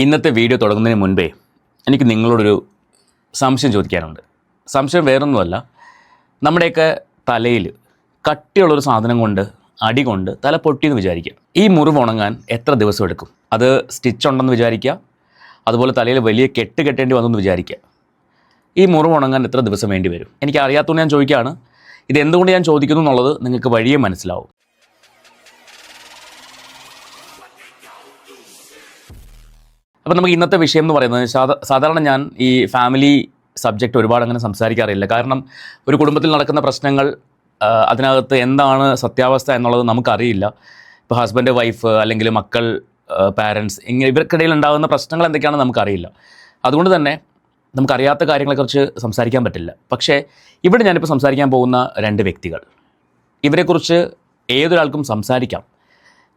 ഇന്നത്തെ വീഡിയോ തുടങ്ങുന്നതിന് മുൻപേ എനിക്ക് നിങ്ങളോടൊരു സംശയം ചോദിക്കാനുണ്ട്. സംശയം വേറൊന്നുമല്ല, നമ്മുടെയൊക്കെ തലയിൽ കട്ടിയുള്ളൊരു സാധനം കൊണ്ട് അടി കൊണ്ട് തല പൊട്ടിയെന്ന് വിചാരിക്കുക. ഈ മുറിവ് ഉണങ്ങാൻ എത്ര ദിവസം എടുക്കും? അത് സ്റ്റിച്ച് ഉണ്ടെന്ന് വിചാരിക്കുക, അതുപോലെ തലയിൽ വലിയ കെട്ട് കെട്ടേണ്ടി വന്നെന്ന് വിചാരിക്കുക. ഈ മുറിവ് ഉണങ്ങാൻ എത്ര ദിവസം വേണ്ടി വരും? എനിക്ക് അറിയാത്തതുകൊണ്ട് ഞാൻ ചോദിക്കുകയാണ്. ഇത് എന്തുകൊണ്ട് ഞാൻ ചോദിക്കുന്നു എന്നുള്ളത് നിങ്ങൾക്ക് വഴിയേ മനസ്സിലാവും. അപ്പോൾ നമുക്ക് ഇന്നത്തെ വിഷയം എന്ന് പറയുന്നത് സാധാരണ ഞാൻ ഈ ഫാമിലി സബ്ജക്റ്റ് ഒരുപാട് അങ്ങനെ സംസാരിക്കാറില്ല. കാരണം ഒരു കുടുംബത്തിൽ നടക്കുന്ന പ്രശ്നങ്ങൾ അതിനകത്ത് എന്താണ് സത്യാവസ്ഥ എന്നുള്ളത് നമുക്കറിയില്ല. ഇപ്പോൾ ഹസ്ബൻഡ്, വൈഫ്, അല്ലെങ്കിൽ മക്കൾ, പാരൻസ്, ഇങ്ങനെ ഇവർക്കിടയിൽ ഉണ്ടാകുന്ന പ്രശ്നങ്ങൾ എന്തൊക്കെയാണെന്ന് നമുക്കറിയില്ല. അതുകൊണ്ട് തന്നെ നമുക്കറിയാത്ത കാര്യങ്ങളെക്കുറിച്ച് സംസാരിക്കാൻ പറ്റില്ല. പക്ഷേ ഇവിടെ ഞാനിപ്പോൾ സംസാരിക്കാൻ പോകുന്ന രണ്ട് വ്യക്തികൾ, ഇവരെക്കുറിച്ച് ഏതൊരാൾക്കും സംസാരിക്കാം.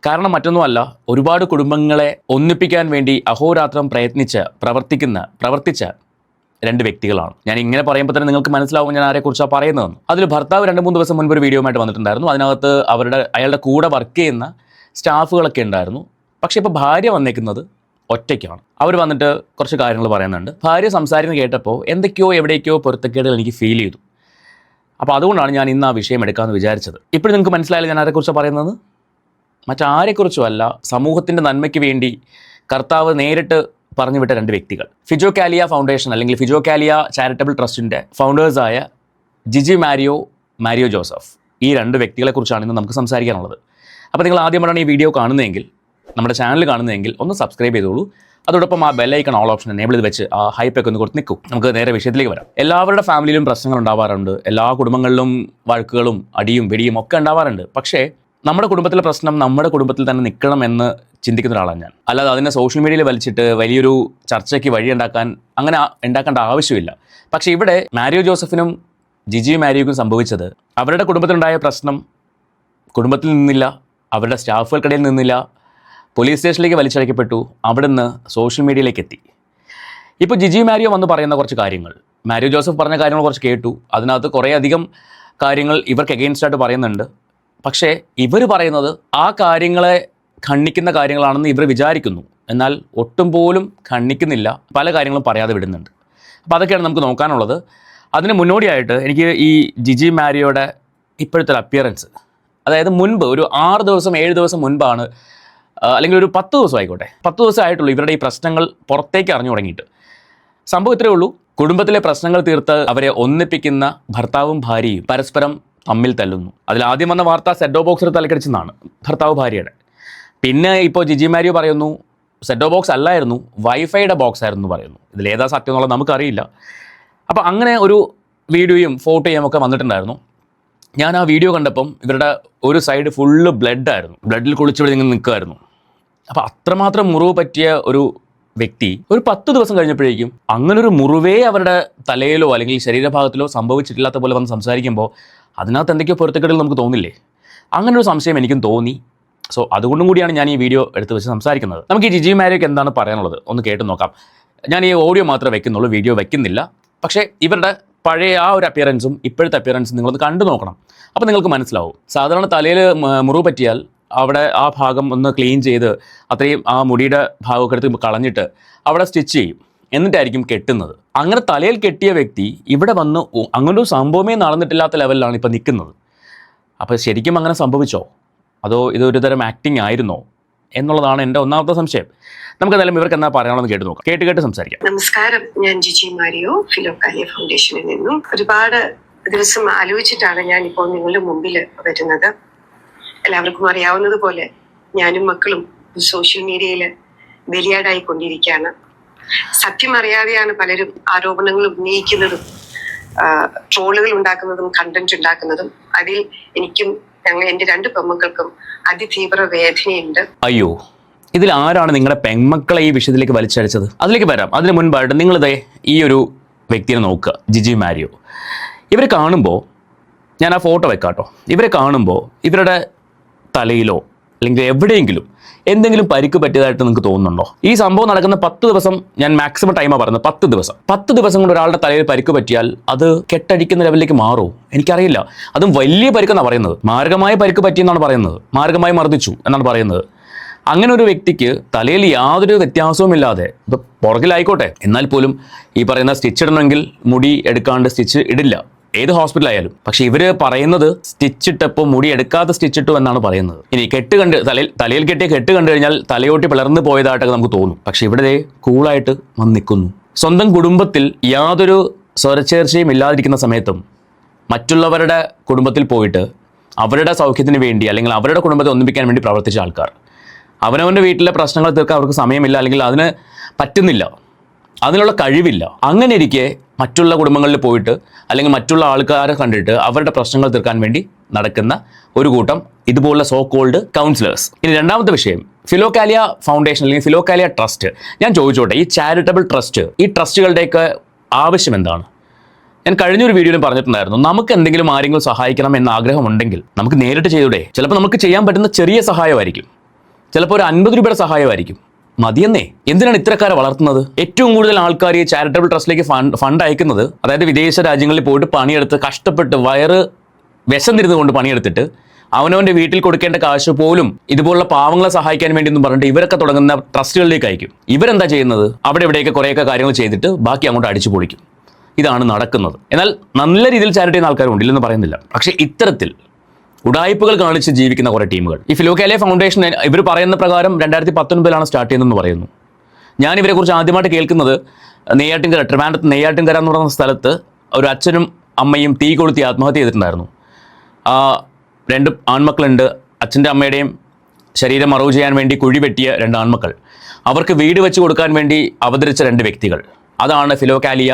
കാരണം മറ്റൊന്നുമല്ല, ഒരുപാട് കുടുംബങ്ങളെ ഒന്നിപ്പിക്കാൻ വേണ്ടി അഹോരാത്രം പ്രവർത്തിച്ച രണ്ട് വ്യക്തികളാണ്. ഞാൻ ഇങ്ങനെ പറയുമ്പോൾ തന്നെ നിങ്ങൾക്ക് മനസ്സിലാവും ഞാൻ ആരെക്കുറിച്ചാണ് പറയുന്നതെന്ന്. അതിൽ ഭർത്താവ് 2-3 ദിവസം മുൻപ് ഒരു വീഡിയോ ആയിട്ട് വന്നിട്ടുണ്ടായിരുന്നു. അതിനകത്ത് അയാളുടെ കൂടെ വർക്ക് ചെയ്യുന്ന സ്റ്റാഫുകളൊക്കെ ഉണ്ടായിരുന്നു. പക്ഷേ ഇപ്പോൾ ഭാര്യ വന്നേക്കുന്നത് ഒറ്റയ്ക്കാണ്. അവർ വന്നിട്ട് കുറച്ച് കാര്യങ്ങൾ പറയുന്നുണ്ട്. ഭാര്യ സംസാരിക്കുന്നത് കേട്ടപ്പോൾ എന്തൊക്കെയോ എവിടേക്കോ പൊരുത്തക്കേടുകൾ എനിക്ക് ഫീൽ ചെയ്തു. അപ്പോൾ അതുകൊണ്ടാണ് ഞാൻ ഇന്ന് ആ വിഷയം എടുക്കാമെന്ന് വിചാരിച്ചത്. ഇപ്പോഴും നിങ്ങൾക്ക് മനസ്സിലായില്ല ഞാൻ ആരെക്കുറിച്ചാണ് പറയുന്നത്? മറ്റാരെക്കുറിച്ചുമല്ല, സമൂഹത്തിൻ്റെ നന്മയ്ക്ക് വേണ്ടി കർത്താവ് നേരിട്ട് പറഞ്ഞു വിട്ട രണ്ട് വ്യക്തികൾ. ഫിജോകാലിയ ഫൗണ്ടേഷൻ അല്ലെങ്കിൽ ഫിജോകാലിയ ചാരിറ്റബിൾ ട്രസ്റ്റിൻ്റെ ഫൗണ്ടേഴ്സായ ജിജി മാരിയോ ജോസഫ്, ഈ രണ്ട് വ്യക്തികളെക്കുറിച്ചാണ് ഇന്ന് നമുക്ക് സംസാരിക്കാനുള്ളത്. അപ്പോൾ നിങ്ങൾ ആദ്യമായിട്ടാണ് ഈ വീഡിയോ കാണുന്നതെങ്കിൽ, നമ്മുടെ ചാനൽ കാണുന്നതെങ്കിൽ ഒന്ന് സബ്സ്ക്രൈബ് ചെയ്തോളൂ. അതോടൊപ്പം ആ ബെല്ലൈക്കൺ ഓൾ ഓപ്ഷൻ എനേബിൾ ചെയ്ത് വെച്ച് ആ ഹൈപ്പൊക്കെ ഒന്ന് കൊടുത്ത് നിൽക്കും. നമുക്ക് നേരെ വിഷയത്തിലേക്ക് വരാം. എല്ലാവരുടെ ഫാമിലിയിലും പ്രശ്നങ്ങൾ ഉണ്ടാവാറുണ്ട്. എല്ലാ കുടുംബങ്ങളിലും വഴക്കുകളും അടിയും വെടിയും ഒക്കെ ഉണ്ടാവാറുണ്ട്. പക്ഷേ നമ്മുടെ കുടുംബത്തിലെ പ്രശ്നം നമ്മുടെ കുടുംബത്തിൽ തന്നെ നിൽക്കണമെന്ന് ചിന്തിക്കുന്ന ഒരാളാണ് ഞാൻ. അല്ലാതെ അതിനെ സോഷ്യൽ മീഡിയയിൽ വലിച്ചിട്ട് വലിയൊരു ചർച്ചയ്ക്ക് വഴി അങ്ങനെ ഉണ്ടാക്കേണ്ട ആവശ്യമില്ല. പക്ഷേ ഇവിടെ മാരിയോ ജോസഫിനും ജിജി മാരിയോക്കും സംഭവിച്ചത്, അവരുടെ കുടുംബത്തിലുണ്ടായ പ്രശ്നം കുടുംബത്തിൽ നിന്നില്ല, അവരുടെ സ്റ്റാഫുകൾക്കിടയിൽ നിന്നില്ല, പോലീസ് സ്റ്റേഷനിലേക്ക് വലിച്ചഴക്കപ്പെട്ടു, അവിടുന്ന് സോഷ്യൽ മീഡിയയിലേക്ക് എത്തി. ഇപ്പോൾ ജിജി മാരിയോ വന്ന് പറയുന്ന കുറച്ച് കാര്യങ്ങൾ, മാരിയോ ജോസഫ് പറഞ്ഞ കാര്യങ്ങൾ കുറച്ച് കേട്ടു. അതിനകത്ത് കുറേയധികം കാര്യങ്ങൾ ഇവർക്ക് എഗെയിൻസ്റ്റായിട്ട് പറയുന്നുണ്ട്. പക്ഷേ ഇവർ പറയുന്നത് ആ കാര്യങ്ങളെ ഖണ്ഡിക്കുന്ന കാര്യങ്ങളാണെന്ന് ഇവർ വിചാരിക്കുന്നു. എന്നാൽ ഒട്ടും പോലും ഖണ്ഡിക്കുന്നില്ല, പല കാര്യങ്ങളും പറയാതെ വിടുന്നുണ്ട്. അപ്പോൾ അതൊക്കെയാണ് നമുക്ക് നോക്കാനുള്ളത്. അതിന് മുന്നോടിയായിട്ട് എനിക്ക് ഈ ജിജി മാരിയോയുടെ ഇപ്പോഴത്തെ അപ്പിയറൻസ്, അതായത് മുൻപ് ഒരു 6 ദിവസം 7 ദിവസം മുൻപാണ്, അല്ലെങ്കിൽ ഒരു 10 ദിവസം ആയിക്കോട്ടെ, 10 ദിവസം ആയിട്ടുള്ളൂ ഇവരുടെ ഈ പ്രശ്നങ്ങൾ പുറത്തേക്ക് അറിഞ്ഞു തുടങ്ങിയിട്ട്. സംഭവം ഇത്രയേ ഉള്ളൂ. കുടുംബത്തിലെ പ്രശ്നങ്ങൾ തീർത്ത് അവരെ ഒന്നിപ്പിക്കുന്ന ഭർത്താവും ഭാര്യയും പരസ്പരം തമ്മിൽ തല്ലുന്നു. അതിലാദ്യം വന്ന വാർത്ത സെഡോ ബോക്സിൽ തലക്കടിച്ചെന്നാണ്, ഭർത്താവ് ഭാര്യയുടെ. പിന്നെ ഇപ്പോൾ ജിജി മാരിയോ പറയുന്നു സെഡോ ബോക്സ് അല്ലായിരുന്നു, വൈഫൈയുടെ ബോക്സ് ആയിരുന്നു പറയുന്നു. ഇതിലേതാ സത്യം എന്നുള്ളത് നമുക്കറിയില്ല. അപ്പോൾ അങ്ങനെ ഒരു വീഡിയോയും ഫോട്ടോയും ഒക്കെ വന്നിട്ടുണ്ടായിരുന്നു. ഞാൻ ആ വീഡിയോ കണ്ടപ്പം ഇവരുടെ ഒരു സൈഡ് ഫുള്ള് ബ്ലഡായിരുന്നു, ബ്ലഡിൽ കുളിച്ചിവിടെ ഇങ്ങനെ നിൽക്കുമായിരുന്നു. അപ്പോൾ അത്രമാത്രം മുറിവ് പറ്റിയ ഒരു വ്യക്തി ഒരു 10 ദിവസം കഴിഞ്ഞപ്പോഴേക്കും അങ്ങനൊരു മുറിവേ അവരുടെ തലയിലോ അല്ലെങ്കിൽ ശരീരഭാഗത്തിലോ സംഭവിച്ചിട്ടില്ലാത്ത പോലെ വന്ന് സംസാരിക്കുമ്പോൾ അതിനകത്ത് എന്തൊക്കെയോ പൊരുത്തക്കേടുകൾ നമുക്ക് തോന്നില്ലേ? അങ്ങനൊരു സംശയം എനിക്കും തോന്നി. സോ അതുകൊണ്ടും കൂടിയാണ് ഞാൻ ഈ വീഡിയോ എടുത്ത് വെച്ച് സംസാരിക്കുന്നത്. നമുക്ക് ഈ ജിജി മാരിയോക്ക് എന്താണ് പറയാനുള്ളത് ഒന്ന് കേട്ട് നോക്കാം. ഞാൻ ഈ ഓഡിയോ മാത്രമേ വെക്കുന്നുള്ളൂ, വീഡിയോ വെക്കുന്നില്ല. പക്ഷേ ഇവരുടെ പഴയ ആ ഒരു അപ്പിയറൻസും ഇപ്പോഴത്തെ അപ്പിയറൻസും നിങ്ങളൊന്ന് കണ്ടു നോക്കണം. അപ്പോൾ നിങ്ങൾക്ക് മനസ്സിലാവും. സാധാരണ തലയിൽ മുറിവ് പറ്റിയാൽ അവിടെ ആ ഭാഗം ഒന്ന് ക്ലീൻ ചെയ്ത് അത്രയും ആ മുടിയുടെ ഭാഗമൊക്കെ എടുത്ത് കളഞ്ഞിട്ട് അവിടെ സ്റ്റിച്ച് ചെയ്യും, എന്നിട്ടായിരിക്കും കെട്ടുന്നത്. അങ്ങനെ തലയിൽ കെട്ടിയ വ്യക്തി ഇവിടെ വന്ന് അങ്ങനൊരു സംഭവമേ നടന്നിട്ടില്ലാത്ത ലെവലിലാണ് ഇപ്പോൾ നിൽക്കുന്നത്. അപ്പോൾ ശരിക്കും അങ്ങനെ സംഭവിച്ചോ, അതോ ഇതൊരു തരം ആക്ടിങ് ആയിരുന്നോ എന്നുള്ളതാണ് എൻ്റെ ഒന്നാമത്തെ സംശയം. നമുക്കെന്തായാലും ഇവർക്ക് എന്താ പറയാനുള്ളത് കേട്ട് നോക്കാം. കേട്ട് സംസാരിക്കാം. നമസ്കാരം, ഞാൻ ജിജി മാരിയോ, ഫിജോകാലിയ ഫൗണ്ടേഷനിൽ നിന്നും. ഒരുപാട് ദിവസം ആലോചിച്ചിട്ടാണ് ഞാൻ ഇപ്പോൾ നിങ്ങളുടെ മുമ്പിൽ വരുന്നത്. എല്ലാവർക്കും അറിയാവുന്നതുപോലെ ഞാനും മക്കളും സോഷ്യൽ മീഡിയയിൽ ബലിയാടായിക്കൊണ്ടിരിക്കുകയാണ്. സത്യം അറിയാതെയാണ് പലരും ആരോപണങ്ങൾ ഉന്നയിക്കുന്നതും ട്രോളുകൾ ഉണ്ടാക്കുന്നതും കണ്ടന്റ് ഉണ്ടാക്കുന്നതും. അതിൽ എനിക്കും എന്റെ 2 പെൺമക്കൾക്കും അതിതീവ്ര വേദനയുണ്ട്. അയ്യോ, ഇതിൽ ആരാണ് നിങ്ങളുടെ പെൺമക്കളെ ഈ വിഷയത്തിലേക്ക് വലിച്ചടിച്ചത്? അതിലേക്ക് വരാം. അതിന് മുൻപായിട്ട് നിങ്ങളിതേ ഈ ഒരു വ്യക്തിയെ നോക്കുക, ജിജി മാരിയോ. ഇവരെ കാണുമ്പോൾ, ഞാൻ ആ ഫോട്ടോ വെക്കാട്ടോ, ഇവരെ കാണുമ്പോൾ ഇവരുടെ തലയിലോ അല്ലെങ്കിൽ എവിടെയെങ്കിലും എന്തെങ്കിലും പരിക്ക് പറ്റിയതായിട്ട് നിങ്ങൾക്ക് തോന്നുന്നുണ്ടോ? ഈ സംഭവം നടക്കുന്ന 10 ദിവസം, ഞാൻ മാക്സിമം ടൈമാണ് പറയുന്നത്, 10 ദിവസം കൊണ്ട് ഒരാളുടെ തലയിൽ പരിക്ക് പറ്റിയാൽ അത് കെട്ടടിക്കുന്ന ലെവലിലേക്ക് മാറുമോ? എനിക്കറിയില്ല. അതും വലിയ പരിക്കെന്നാണ് പറയുന്നത്. മാരകമായ പരിക്ക് പറ്റിയെന്നാണ് പറയുന്നത്, മാരകമായി മർദ്ദിച്ചു എന്നാണ് പറയുന്നത്. അങ്ങനെ ഒരു വ്യക്തിക്ക് തലയിൽ യാതൊരു വ്യത്യാസവുമില്ലാതെ ഇപ്പോൾ പുറകിലായിക്കോട്ടെ എന്നാൽ പോലും ഈ പറയുന്ന സ്റ്റിച്ച് ഇടണമെങ്കിൽ മുടി എടുക്കാണ്ട് സ്റ്റിച്ച് ഇടില്ല, ഏത് ഹോസ്പിറ്റലായാലും. പക്ഷെ ഇവർ പറയുന്നത് സ്റ്റിച്ച് ഇട്ടപ്പോൾ മുടി എടുക്കാതെ സ്റ്റിച്ച് ഇട്ടു എന്നാണ് പറയുന്നത്. ഇനി കെട്ട് കണ്ട് തലയിൽ കെട്ടിയ കെട്ട് കണ്ടു കഴിഞ്ഞാൽ തലയോട്ടി പിളർന്നു പോയതായിട്ടൊക്കെ നമുക്ക് തോന്നും. പക്ഷെ ഇവിടെ കൂളായിട്ട് വന്ന് നിൽക്കുന്നു. സ്വന്തം കുടുംബത്തിൽ യാതൊരു സ്വരച്ചേർച്ചയും ഇല്ലാതിരിക്കുന്ന സമയത്തും മറ്റുള്ളവരുടെ കുടുംബത്തിൽ പോയിട്ട് അവരുടെ സൗഖ്യത്തിന് വേണ്ടി അല്ലെങ്കിൽ അവരുടെ കുടുംബത്തെ ഒന്നിപ്പിക്കാൻ വേണ്ടി പ്രവർത്തിച്ച ആൾക്കാർ, അവനവൻ്റെ വീട്ടിലെ പ്രശ്നങ്ങൾ തീർക്കാൻ അവർക്ക് സമയമില്ല, അല്ലെങ്കിൽ അതിന് പറ്റുന്നില്ല, അതിനുള്ള കഴിവില്ല. അങ്ങനെ ഇരിക്കെ മറ്റുള്ള കുടുംബങ്ങളിൽ പോയിട്ട് അല്ലെങ്കിൽ മറ്റുള്ള ആൾക്കാരെ കണ്ടിട്ട് അവരുടെ പ്രശ്നങ്ങൾ തീർക്കാൻ വേണ്ടി നടക്കുന്ന ഒരു കൂട്ടം ഇതുപോലുള്ള സോ കോൾഡ് കൗൺസിലേഴ്സ്. ഇനി രണ്ടാമത്തെ വിഷയം, ഫിലോകാലിയ ഫൗണ്ടേഷൻ അല്ലെങ്കിൽ ഫിലോകാലിയ ട്രസ്റ്റ്. ഞാൻ ചോദിച്ചോട്ടെ, ഈ ചാരിറ്റബിൾ ട്രസ്റ്റ്, ഈ ട്രസ്റ്റുകളുടെയൊക്കെ ആവശ്യം എന്താണ്? ഞാൻ കഴിഞ്ഞൊരു വീഡിയോയിൽ പറഞ്ഞിട്ടുണ്ടായിരുന്നു, നമുക്ക് എന്തെങ്കിലും ആരെങ്കിലും സഹായിക്കണം എന്ന ആഗ്രഹമുണ്ടെങ്കിൽ നമുക്ക് നേരിട്ട് ചെയ്തൂടെ? ചിലപ്പോൾ നമുക്ക് ചെയ്യാൻ പറ്റുന്ന ചെറിയ സഹായമായിരിക്കും, ചിലപ്പോൾ ഒരു 50 രൂപയുടെ സഹായമായിരിക്കും. മതിയെന്നേ. എന്തിനാണ് ഇത്തരക്കാരെ വളർത്തുന്നത്? ഏറ്റവും കൂടുതൽ ആൾക്കാർ ഈ ചാരിറ്റബിൾ ട്രസ്റ്റിലേക്ക് ഫണ്ട് അയക്കുന്നത്, അതായത് വിദേശ രാജ്യങ്ങളിൽ പോയിട്ട് പണിയെടുത്ത് കഷ്ടപ്പെട്ട് വയറ് വിശന്നിരുന്നു കൊണ്ട് പണിയെടുത്തിട്ട് അവനവൻ്റെ വീട്ടിൽ കൊടുക്കേണ്ട കാശ് പോലും ഇതുപോലുള്ള പാവങ്ങളെ സഹായിക്കാൻ വേണ്ടി എന്നും പറഞ്ഞിട്ട് ഇവരൊക്കെ തുടങ്ങുന്ന ട്രസ്റ്റുകളിലേക്ക് അയക്കും. ഇവരെന്താ ചെയ്യുന്നത്? അവിടെ ഇവിടെയൊക്കെ കുറേയൊക്കെ കാര്യങ്ങൾ ചെയ്തിട്ട് ബാക്കി അങ്ങോട്ട് അടിച്ചു പൊളിക്കും. ഇതാണ് നടക്കുന്നത്. എന്നാൽ നല്ല രീതിയിൽ ചാരിറ്റി ചെയ്യുന്ന ആൾക്കാരുണ്ട്, ഇല്ലെന്ന് പറയുന്നില്ല. പക്ഷേ ഇത്തരത്തിൽ ഉടായ്പകൾ കാണിച്ച് ജീവിക്കുന്ന കുറേ ടീമുകൾ. ഈ ഫിലോകാലിയ ഫൗണ്ടേഷൻ ഇവർ പറയുന്ന പ്രകാരം 2019 സ്റ്റാർട്ട് ചെയ്യുന്നതെന്ന് പറയുന്നു. ഞാൻ ഇവരെക്കുറിച്ച് ആദ്യമായിട്ട് കേൾക്കുന്നത് നെയ്യാറ്റിൻകര, ട്രിവാൻഡ്രത്ത് നെയ്യാറ്റിൻകര എന്ന് പറയുന്ന സ്ഥലത്ത് ഒരു അച്ഛനും അമ്മയും തീ കൊളുത്തി ആത്മഹത്യ ചെയ്തിട്ടുണ്ടായിരുന്നു. 2 ആൺമക്കളുണ്ട്. അച്ഛൻ്റെ അമ്മയുടെയും ശരീരം മറവ് ചെയ്യാൻ വേണ്ടി കുഴി വെട്ടിയ 2 ആൺമക്കൾ. അവർക്ക് വീട് വെച്ച് കൊടുക്കാൻ വേണ്ടി അവതരിച്ച 2 വ്യക്തികൾ. അതാണ് ഫിലോകാലിയ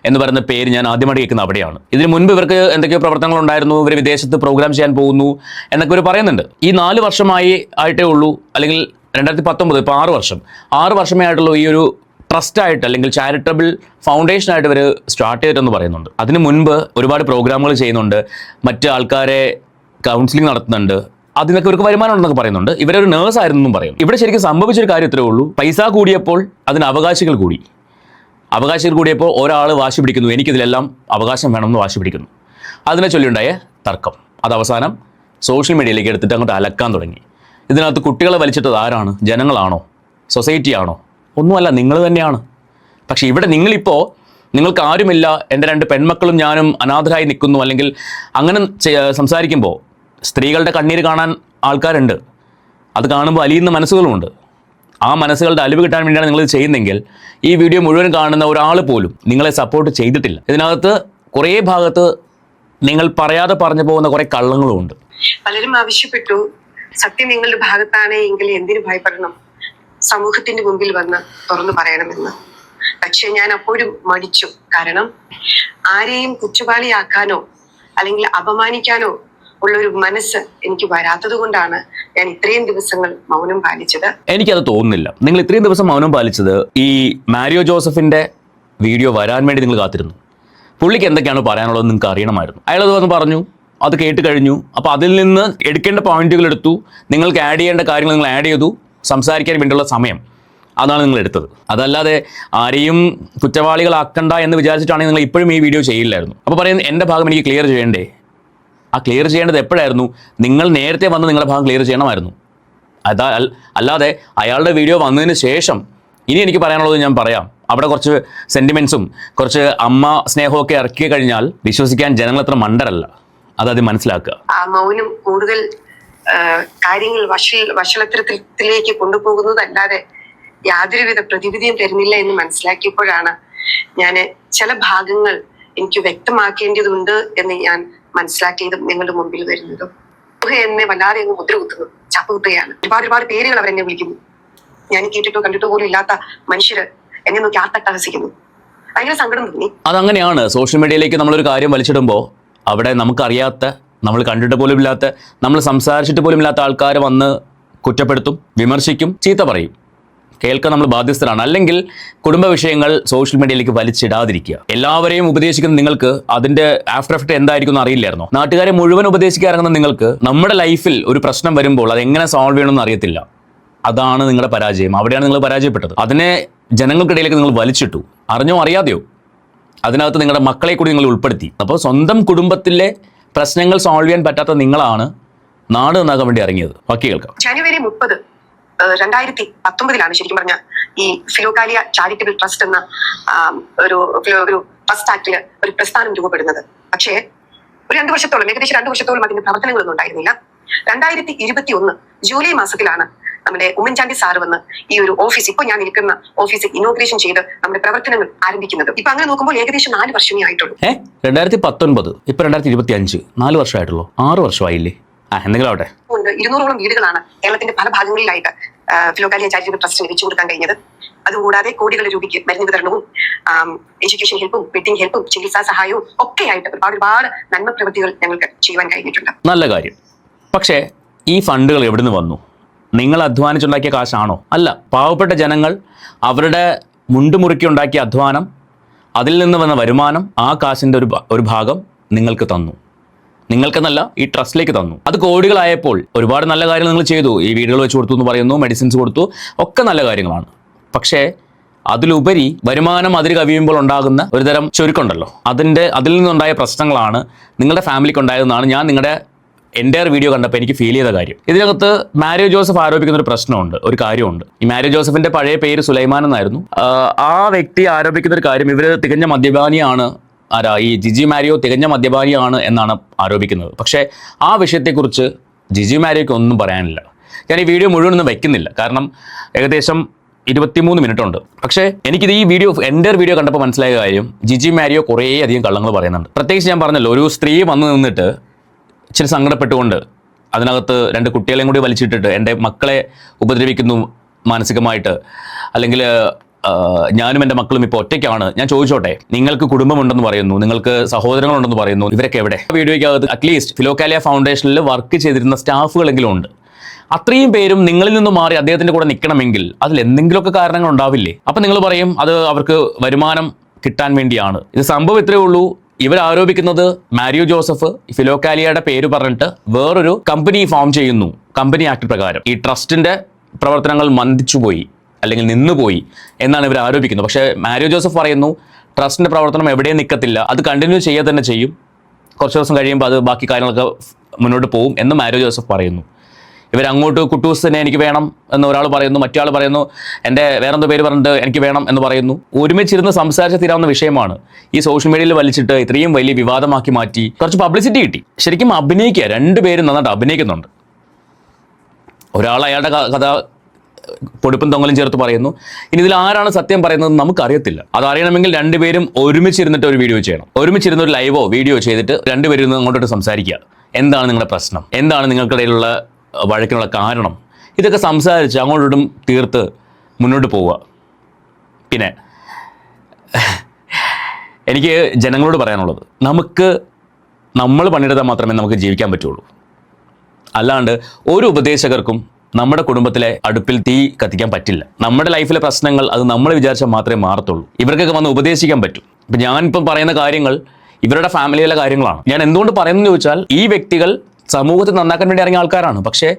എന്ന് പറയുന്ന പേര് ഞാൻ ആദ്യമായിട്ട് കേൾക്കുന്നത് അവിടെയാണ്. ഇതിന് മുൻപ് ഇവർക്ക് എന്തൊക്കെയോ പ്രവർത്തനങ്ങൾ ഉണ്ടായിരുന്നു, ഇവർ വിദേശത്ത് പ്രോഗ്രാം ചെയ്യാൻ പോകുന്നു എന്നൊക്കെ ഇവർ പറയുന്നുണ്ട്. ഈ 4 വർഷമായി ആയിട്ടേ ഉള്ളൂ, അല്ലെങ്കിൽ 2019, ഇപ്പോൾ 6 വർഷമേ ആയിട്ടുള്ളൂ ഈ ഒരു ട്രസ്റ്റായിട്ട് അല്ലെങ്കിൽ ചാരിറ്റബിൾ ഫൗണ്ടേഷനായിട്ട് ഇവർ സ്റ്റാർട്ട് ചെയ്തിട്ടെന്ന് പറയുന്നുണ്ട്. അതിന് മുൻപ് ഒരുപാട് പ്രോഗ്രാമുകൾ ചെയ്യുന്നുണ്ട്, മറ്റ് ആൾക്കാരെ കൗൺസിലിംഗ് നടത്തുന്നുണ്ട്, അതിനൊക്കെ ഇവർക്ക് വരുമാനം ഉണ്ടെന്നൊക്കെ പറയുന്നുണ്ട്. ഇവരൊരു നേഴ്സ് ആയിരുന്നെന്നും പറയും. ഇവിടെ ശരിക്കും സംഭവിച്ചൊരു കാര്യം ഇത്രയേ ഉള്ളൂ, പൈസ കൂടിയപ്പോൾ അതിന് അവകാശികൾ കൂടിയപ്പോൾ ഒരാൾ വാശി പിടിക്കുന്നു, എനിക്കിതിലെല്ലാം അവകാശം വേണമെന്ന് വാശി പിടിക്കുന്നു. അതിനെ ചൊല്ലിയുണ്ടായ തർക്കം അത് അവസാനം സോഷ്യൽ മീഡിയയിലേക്ക് എടുത്തിട്ട് അങ്ങോട്ട് അലക്കാൻ തുടങ്ങി. ഇതിനകത്ത് കുട്ടികളെ വലിച്ചിട്ടത് ആരാണ്? ജനങ്ങളാണോ? സൊസൈറ്റിയാണോ? ഒന്നുമല്ല, നിങ്ങൾ തന്നെയാണ്. പക്ഷേ ഇവിടെ നിങ്ങൾക്ക് ആരുമില്ല, എൻ്റെ 2 പെൺമക്കളും ഞാനും അനാഥരായി നിൽക്കുന്നു, അല്ലെങ്കിൽ അങ്ങനെ സംസാരിക്കുമ്പോൾ സ്ത്രീകളുടെ കണ്ണീര് കാണാൻ ആൾക്കാരുണ്ട്. അത് കാണുമ്പോൾ അലിയുന്ന മനസ്സുകളുമുണ്ട്. ആ മനസ്സുകളുടെ അലിവ് കിട്ടാൻ വേണ്ടിയാണ് നിങ്ങൾ ചെയ്യുന്നതെങ്കിൽ ഈ വീഡിയോ മുഴുവൻ കാണുന്ന ഒരാൾ പോലും നിങ്ങളെ സപ്പോർട്ട് ചെയ്തിട്ടില്ല. ഇതിനകത്ത് കുറേ ഭാഗത്ത് നിങ്ങൾ പറയാതെ പറഞ്ഞു പോകുന്ന കുറേ കള്ളങ്ങളുമുണ്ട്. പലരും ആവശ്യപ്പെട്ടു, സത്യം നിങ്ങളുടെ ഭാഗത്താണ് എങ്കിൽ എന്തിനു ഭയപ്പെടണം, സമൂഹത്തിന്റെ മുമ്പിൽ വന്ന് തുറന്നു പറയണമെന്ന്. പക്ഷെ ഞാൻ അപ്പോഴും മടിച്ചു. കാരണം ആരെയും കുറ്റവാളിയാക്കാനോ അല്ലെങ്കിൽ അപമാനിക്കാനോ ഉള്ളൊരു മനസ്സ് എനിക്ക് വരാത്തത് കൊണ്ടാണ് ഞാൻ ഇത്രയും ദിവസങ്ങൾ മൗനം പാലിച്ചത്. എനിക്കത് തോന്നുന്നില്ല. നിങ്ങൾ ഇത്രയും ദിവസം മൗനം പാലിച്ചത് ഈ മാരിയോ ജോസഫിന്റെ വീഡിയോ വരാൻ വേണ്ടി നിങ്ങൾ കാത്തിരുന്നു. പുള്ളിക്ക് എന്തൊക്കെയാണ് പറയാനുള്ളത് നിങ്ങൾക്ക് അറിയണമായിരുന്നു. അയാളത് വന്ന് പറഞ്ഞു, അത് കേട്ട് കഴിഞ്ഞു. അപ്പോൾ അതിൽ നിന്ന് എടുക്കേണ്ട പോയിന്റുകൾ എടുത്തു, നിങ്ങൾക്ക് ആഡ് ചെയ്യേണ്ട കാര്യങ്ങൾ നിങ്ങൾ ആഡ് ചെയ്തു, സംസാരിക്കാൻ വേണ്ടിയുള്ള സമയം അതാണ് നിങ്ങൾ എടുത്തത്. അതല്ലാതെ ആരെയും കുറ്റവാളികളാക്കണ്ട എന്ന് വിചാരിച്ചിട്ടാണെങ്കിൽ നിങ്ങൾ ഇപ്പോഴും ഈ വീഡിയോ ചെയ്യില്ലായിരുന്നു. അപ്പോൾ പറയുന്നത് എൻ്റെ ഭാഗം എനിക്ക് ക്ലിയർ ചെയ്യണ്ടേ? ആ ക്ലിയർ ചെയ്യേണ്ടത് എപ്പോഴായിരുന്നു? നിങ്ങൾ നേരത്തെ വന്ന് നിങ്ങളുടെ ഭാഗം ക്ലിയർ ചെയ്യണമായിരുന്നു. അല്ലാതെ അയാളുടെ വീഡിയോ വന്നതിന് ശേഷം ഇനി എനിക്ക് പറയാനുള്ളത് ഞാൻ പറയാം. അവിടെ കുറച്ച് സെൻറ്റിമെൻറ്റ്സും കുറച്ച് അമ്മ സ്നേഹമൊക്കെ ഇറക്കി കഴിഞ്ഞാൽ വിശ്വസിക്കാൻ ജനങ്ങൾ അത്ര മണ്ടരല്ല. അത് മനസ്സിലാക്കുക. ആ മൗനം കൂടുതൽ കാര്യങ്ങൾ വഷളത്തരത്തിലേക്ക് കൊണ്ടുപോകുന്നതല്ലാതെ യാതൊരുവിധ പ്രതിവിധിയും തരുന്നില്ല എന്ന് മനസ്സിലാക്കിയപ്പോഴാണ് ഞാൻ ചില ഭാഗങ്ങൾ എനിക്ക് വ്യക്തമാക്കേണ്ടതുണ്ട് എന്ന് ഞാൻ മനസ്സിലാക്കിയതും നിങ്ങളുടെ മുമ്പിൽ വരുന്നതും. എന്നെ വല്ലാതെ അങ്ങ് മുദ്ര കുത്തുന്നു, ചാപ്പുകുത്തുകയാണ്. ഒരുപാട് പേരുകൾ അവരെന്നെ വിളിക്കുന്നു. ഞാൻ കേട്ടിട്ടോ കണ്ടിട്ടോ പോലും ഇല്ലാത്ത മനുഷ്യര് എന്നെ നോക്കി ആർത്തട്ടഹസിക്കുന്നു. ഭയങ്കര സങ്കടം തോന്നി. അതങ്ങനെയാണ്. സോഷ്യൽ മീഡിയയിലേക്ക് നമ്മളൊരു കാര്യം വലിച്ചിടുമ്പോൾ അവിടെ നമുക്കറിയാത്ത, നമ്മൾ കണ്ടിട്ട് പോലും ഇല്ലാത്ത, നമ്മൾ സംസാരിച്ചിട്ട് പോലും ഇല്ലാത്ത ആൾക്കാർ വന്ന് കുറ്റപ്പെടുത്തും, വിമർശിക്കും, ചീത്ത പറയും. കേൾക്കാൻ നമ്മൾ ബാധ്യസ്ഥരാണ്. അല്ലെങ്കിൽ കുടുംബ വിഷയങ്ങൾ സോഷ്യൽ മീഡിയയിലേക്ക് വലിച്ചിടാതിരിക്കുക. എല്ലാവരെയും ഉപദേശിക്കുന്ന നിങ്ങൾക്ക് അതിൻ്റെ ആഫ്റ്റർ എഫക്റ്റ് എന്തായിരിക്കും എന്ന് അറിയില്ലായിരുന്നോ? നാട്ടുകാരെ മുഴുവൻ ഉപദേശിക്കാൻ ഇറങ്ങുന്ന നിങ്ങൾക്ക് നമ്മുടെ ലൈഫിൽ ഒരു പ്രശ്നം വരുമ്പോൾ അത് എങ്ങനെ സോൾവ് ചെയ്യണമെന്ന് അറിയത്തില്ല. അതാണ് നിങ്ങളുടെ പരാജയം. അവിടെയാണ് നിങ്ങൾ പരാജയപ്പെട്ടത്. അതിനെ ജനങ്ങൾക്കിടയിലേക്ക് നിങ്ങൾ വലിച്ചിട്ടു, അറിഞ്ഞോ അറിയാതെയോ. അതിനകത്ത് നിങ്ങളുടെ മക്കളെ കൂടി നിങ്ങൾ ഉൾപ്പെടുത്തി. അപ്പോൾ സ്വന്തം കുടുംബത്തിലെ പ്രശ്നങ്ങൾ സോൾവ് ചെയ്യാൻ പറ്റാത്ത നിങ്ങളാണ് നാട് നന്നാക്കാൻ വേണ്ടി ഇറങ്ങിയത്. ബാക്കി കേൾക്കാം. ജനുവരി 30 2019 ശരിക്കും പറഞ്ഞ ഈ ഫിലോകാലിയ ചാരിറ്റബിൾ ട്രസ്റ്റ് എന്ന ഒരു ട്രസ്റ്റ് ആക്ടില് ഒരു പ്രസ്ഥാനം രൂപപ്പെടുന്നത്. പക്ഷേ ഒരു 2 വർഷത്തോളം, ഏകദേശം 2 വർഷത്തോളം അതിന്റെ പ്രവർത്തനങ്ങളൊന്നും ഉണ്ടായിരുന്നില്ല. 2021 ജൂലൈ മാസത്തിലാണ് നമ്മുടെ ഉമ്മൻചാണ്ടി സാറ് വന്ന് ഈ ഒരു ഓഫീസ്, ഇപ്പോൾ ഞാൻ നിൽക്കുന്ന ഓഫീസ് ഇനോഗ്രേഷൻ ചെയ്ത് നമ്മുടെ പ്രവർത്തനങ്ങൾ ആരംഭിക്കുന്നത്. ഇപ്പൊ അങ്ങനെ നോക്കുമ്പോൾ ഏകദേശം 4 വർഷമേ ആയിട്ടുള്ളൂ. 2019 ഇപ്പൊ 2025 4 വർഷമായിട്ടുള്ളൂ. 6 വർഷമായില്ലേ? എന്തെങ്കിലും ആവട്ടെ. 200ഓളം വീടുകളാണ് കേരളത്തിന്റെ പല ഭാഗങ്ങളിലായിട്ട് ഫിലോകാലിയ ചാരിറ്റബിൾ ട്രസ്റ്റിന് വെച്ചു കൊടുക്കാൻ കഴിഞ്ഞത്. അതുകൂടാതെ കോടികളുടെ രൂപയ്ക്ക് മരുന്ന് വിതരണവും എഡ്യൂക്കേഷൻ ഹെൽപ്പും വെഡിങ് ഹെൽപ്പും ചികിത്സാ സഹായവും ഒക്കെ ആയിട്ട് ഒരുപാട് നന്മ പ്രവൃത്തികൾ ഞങ്ങൾക്ക് ചെയ്യുവാൻ കഴിഞ്ഞിട്ടുണ്ട്. നല്ല കാര്യം. പക്ഷേ ഈ ഫണ്ടുകൾ എവിടുന്ന് വന്നു? നിങ്ങൾ അധ്വാനിച്ചുണ്ടാക്കിയ കാശാണോ? അല്ല. പാവപ്പെട്ട ജനങ്ങൾ അവരുടെ മുണ്ടുമുറുക്കി ഉണ്ടാക്കിയ അധ്വാനം, അതിൽ നിന്ന് വന്ന വരുമാനം, ആ കാശിൻ്റെ ഒരു ഭാഗം നിങ്ങൾക്ക് തന്നു. നിങ്ങൾക്കെന്നല്ല, ഈ ട്രസ്റ്റിലേക്ക് തന്നു. അത് കോടികളായപ്പോൾ ഒരുപാട് നല്ല കാര്യങ്ങൾ നിങ്ങൾ ചെയ്തു. ഈ വീടുകൾ വെച്ച് കൊടുത്തു എന്ന് പറയുന്നു, മെഡിസിൻസ് കൊടുത്തു, ഒക്കെ നല്ല കാര്യങ്ങളാണ്. പക്ഷേ അതിലുപരി വരുമാനം അതിൽ കവിയുമ്പോൾ ഉണ്ടാകുന്ന ഒരുതരം ചുരുക്കമുണ്ടല്ലോ, അതിൽ നിന്നുണ്ടായ പ്രശ്നങ്ങളാണ് നിങ്ങളുടെ ഫാമിലിക്ക് ഉണ്ടായതെന്നാണ് ഞാൻ നിങ്ങളുടെ എൻ്റയർ വീഡിയോ കണ്ടപ്പോൾ എനിക്ക് ഫീൽ ചെയ്ത കാര്യം. ഇതിനകത്ത് മാരിയോ ജോസഫ് ആരോപിക്കുന്ന ഒരു പ്രശ്നമുണ്ട്, ഒരു കാര്യമുണ്ട്. ഈ മാരിയോ ജോസഫിന്റെ പഴയ പേര് സുലൈമാൻ എന്നായിരുന്നു. ആ വ്യക്തി ആരോപിക്കുന്ന ഒരു കാര്യം, ഇവർ തികഞ്ഞ മദ്യപാനിയാണ്, ഈ ജിജി മാരിയോ തികഞ്ഞ മദ്യപാനിയാണ് എന്നാണ് ആരോപിക്കുന്നത്. പക്ഷേ ആ വിഷയത്തെക്കുറിച്ച് ജിജി മാരിയോയ്ക്ക് ഒന്നും പറയാനില്ല. ഞാൻ ഈ വീഡിയോ മുഴുവനൊന്നും വെക്കുന്നില്ല, കാരണം ഏകദേശം 23 മിനിറ്റ് ഉണ്ട്. പക്ഷേ എനിക്കിത് ഈ എൻ്റയർ വീഡിയോ കണ്ടപ്പോൾ മനസ്സിലായ കാര്യം, ജിജി മാരിയോ കുറേ അധികം കള്ളങ്ങൾ പറയുന്നുണ്ട്. പ്രത്യേകിച്ച് ഞാൻ പറഞ്ഞല്ലോ, ഒരു സ്ത്രീ വന്നു നിന്നിട്ട് ഇച്ചിരി സങ്കടപ്പെട്ടുകൊണ്ട് അതിനകത്ത് 2 കുട്ടികളെയും കൂടി വലിച്ചിട്ടിട്ട് എൻ്റെ മക്കളെ ഉപദ്രവിക്കുന്നു മാനസികമായിട്ട്, അല്ലെങ്കിൽ ഞാനും എൻ്റെ മക്കളും ഇപ്പോൾ ഒറ്റയ്ക്കാണ്. ഞാൻ ചോദിച്ചോട്ടെ, നിങ്ങൾക്ക് കുടുംബമുണ്ടെന്ന് പറയുന്നു, നിങ്ങൾക്ക് സഹോദരങ്ങളുണ്ടെന്ന് പറയുന്നു, ഇവരൊക്കെ എവിടെ? വീഡിയോയ്ക്കകത്ത് അറ്റ്ലീസ്റ്റ് ഫിലോകാലിയ ഫൗണ്ടേഷനിൽ വർക്ക് ചെയ്തിരുന്ന സ്റ്റാഫുകളെങ്കിലും ഉണ്ട്. അത്രയും പേരും നിങ്ങളിൽ നിന്ന് മാറി അദ്ദേഹത്തിൻ്റെ കൂടെ നിൽക്കണമെങ്കിൽ അതിൽ എന്തെങ്കിലുമൊക്കെ കാരണങ്ങൾ ഉണ്ടാവില്ലേ? അപ്പം നിങ്ങൾ പറയും അത് അവർക്ക് വരുമാനം കിട്ടാൻ വേണ്ടിയാണ്. ഇത് സംഭവം ഇത്രയേ ഉള്ളൂ. ഇവർ ആരോപിക്കുന്നത് മാരിയോ ജോസഫ് ഫിലോകാലിയയുടെ പേര് പറഞ്ഞിട്ട് വേറൊരു കമ്പനി ഫോം ചെയ്യുന്നു. കമ്പനി ആക്ട് പ്രകാരം ഈ ട്രസ്റ്റിൻ്റെ പ്രവർത്തനങ്ങൾ മന്ദിച്ചുപോയി അല്ലെങ്കിൽ നിന്നുപോയി എന്നാണ് ഇവർ ആരോപിക്കുന്നത്. പക്ഷേ മാരിയോ ജോസഫ് പറയുന്നു ട്രസ്റ്റിൻ്റെ പ്രവർത്തനം എവിടെയും നിൽക്കത്തില്ല, അത് കണ്ടിന്യൂ ചെയ്യുക തന്നെ ചെയ്യും, കുറച്ച് ദിവസം കഴിയുമ്പോൾ അത് ബാക്കി കാര്യങ്ങളൊക്കെ മുന്നോട്ട് പോകും എന്ന് മാരിയോ ജോസഫ് പറയുന്നു. ഇവരങ്ങോട്ട് കുട്ടൂസിനെ എനിക്ക് വേണം എന്ന് ഒരാൾ പറയുന്നു, മറ്റൊരാൾ പറയുന്നു എൻ്റെ വേറെന്തോ പേര് പറഞ്ഞിട്ട് എനിക്ക് വേണം എന്ന് പറയുന്നു. ഒരുമിച്ചിരുന്ന് സംസാരിച്ച് തീരാവുന്ന വിഷയമാണ്. ഈ സോഷ്യൽ മീഡിയയിൽ വലിച്ചിട്ട് ഇത്രയും വലിയ വിവാദമാക്കി മാറ്റി കുറച്ച് പബ്ലിസിറ്റി കിട്ടി. ശരിക്കും അഭിനയിക്കുക, 2 പേരും നന്നായിട്ട് അഭിനയിക്കുന്നുണ്ട്. ഒരാൾ അയാളുടെ കഥ പൊടിപ്പും തൊങ്ങലും ചേർത്ത് പറയുന്നു. ഇനി ഇതിൽ ആരാണ് സത്യം പറയുന്നത് നമുക്കറിയത്തില്ല. അതറിയണമെങ്കിൽ 2 പേരും ഒരുമിച്ചിരുന്നിട്ട് ഒരു വീഡിയോ ചെയ്യണം. ഒരുമിച്ചിരുന്ന് ഒരു ലൈവോ വീഡിയോ ചെയ്തിട്ട് 2 പേരും അങ്ങോട്ടോട്ട് സംസാരിക്കുക. എന്താണ് നിങ്ങളുടെ പ്രശ്നം, എന്താണ് നിങ്ങൾക്കിടയിലുള്ള വഴക്കിനുള്ള കാരണം, ഇതൊക്കെ സംസാരിച്ച് അങ്ങോട്ടും തീർത്ത് മുന്നോട്ട് പോവുക. പിന്നെ എനിക്ക് ജനങ്ങളോട് പറയാനുള്ളത്, നമ്മൾ പണിയെടുത്താൽ മാത്രമേ നമുക്ക് ജീവിക്കാൻ പറ്റുള്ളൂ. അല്ലാണ്ട് ഒരു ഉപദേശകർക്കും നമ്മുടെ കുടുംബത്തിലെ അടുപ്പിൽ തീ കത്തിക്കാൻ പറ്റില്ല. നമ്മുടെ ലൈഫിലെ പ്രശ്നങ്ങൾ അത് നമ്മൾ വിചാരിച്ചാൽ മാത്രമേ മാറത്തുള്ളൂ. ഇവർക്കൊക്കെ വന്ന് ഉപദേശിക്കാൻ പറ്റും. ഇപ്പം ഞാനിപ്പം പറയുന്ന കാര്യങ്ങൾ ഇവരുടെ ഫാമിലിയിലെ കാര്യങ്ങളാണ്. ഞാൻ എന്തുകൊണ്ട് പറയുന്നതെന്ന് ചോദിച്ചാൽ, ഈ വ്യക്തികൾ സമൂഹത്തെ നന്നാക്കാൻ വേണ്ടി ഇറങ്ങിയ ആൾക്കാരാണ്. പക്ഷേ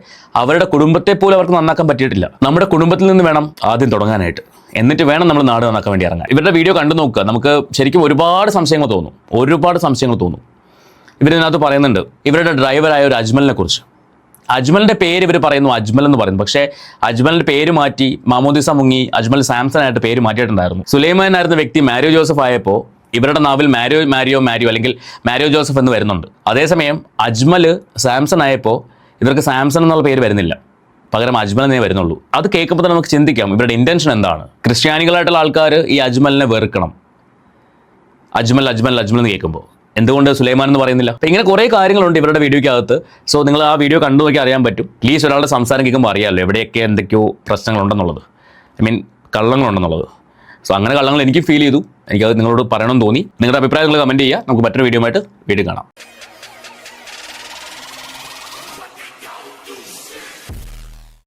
അവരുടെ കുടുംബത്തെ പോലും അവർക്ക് നന്നാക്കാൻ പറ്റിയിട്ടില്ല. നമ്മുടെ കുടുംബത്തിൽ നിന്ന് വേണം ആദ്യം തുടങ്ങാനായിട്ട്, എന്നിട്ട് വേണം നമ്മൾ നാട് നന്നാക്കാൻ വേണ്ടി ഇറങ്ങാൻ. ഇവരുടെ വീഡിയോ കണ്ടു നോക്കുക, നമുക്ക് ശരിക്കും ഒരുപാട് സംശയങ്ങൾ തോന്നും. ഇവരിതിനകത്ത് പറയുന്നുണ്ട് ഇവരുടെ ഡ്രൈവറായ ഒരു അജ്മലിനെ കുറിച്ച്. അജ്മലിൻ്റെ പേര് ഇവർ പറയുന്നു അജ്മൽ എന്ന് പറയുന്നു. പക്ഷേ അജ്മലിൻ്റെ പേര് മാറ്റി മാമോദിസ മുങ്ങി അജ്മൽ സാംസൺ ആയിട്ട് പേര് മാറ്റിയിട്ടുണ്ടായിരുന്നു. സുലൈമാൻ ആയിരുന്ന വ്യക്തി മാരിയോ ജോസഫ് ആയപ്പോൾ ഇവരുടെ നാവിൽ മാരിയോ അല്ലെങ്കിൽ മാരിയോ ജോസഫ് എന്ന് വരുന്നുണ്ട്. അതേസമയം അജ്മൽ സാംസൺ ആയപ്പോൾ ഇവർക്ക് സാംസൺ എന്നുള്ള പേര് വരുന്നില്ല, പകരം അജ്മൽ എന്നേ വരുന്നുള്ളൂ. അത് കേൾക്കുമ്പോൾ തന്നെ നമുക്ക് ചിന്തിക്കാം ഇവരുടെ ഇൻറ്റൻഷൻ എന്താണ്. ക്രിസ്ത്യാനികളായിട്ടുള്ള ആൾക്കാർ ഈ അജ്മലിനെ വെറുക്കണം, അജ്മൽ എന്ന് കേൾക്കുമ്പോൾ എന്തുകൊണ്ട് സുലൈമാൻ എന്ന് പറയുന്നില്ല? അപ്പോൾ ഇങ്ങനെ കുറേ കാര്യങ്ങളുണ്ട് ഇവരുടെ വീഡിയോയ്ക്കകത്ത്. സോ നിങ്ങൾ ആ വീഡിയോ കണ്ടു നോക്കി അറിയാൻ പറ്റും. പ്ലീസ് ഒരാളുടെ സംസാരം കേൾക്കുമ്പോൾ അറിയാമല്ലോ എവിടെയൊക്കെ എന്തൊക്കെയോ പ്രശ്നങ്ങളുണ്ടെന്നുള്ളത്, കള്ളങ്ങളുണ്ടെന്നുള്ളത്. സോ അങ്ങനെ കള്ളങ്ങൾ എനിക്ക് ഫീൽ ചെയ്തു. എനിക്കത് നിങ്ങളോട് പറയണമെന്ന് തോന്നി. നിങ്ങളുടെ അഭിപ്രായങ്ങൾ കമൻറ്റ് ചെയ്യുക. നമുക്ക് മറ്റൊരു വീഡിയോ ആയിട്ട് വീണ്ടും കാണാം.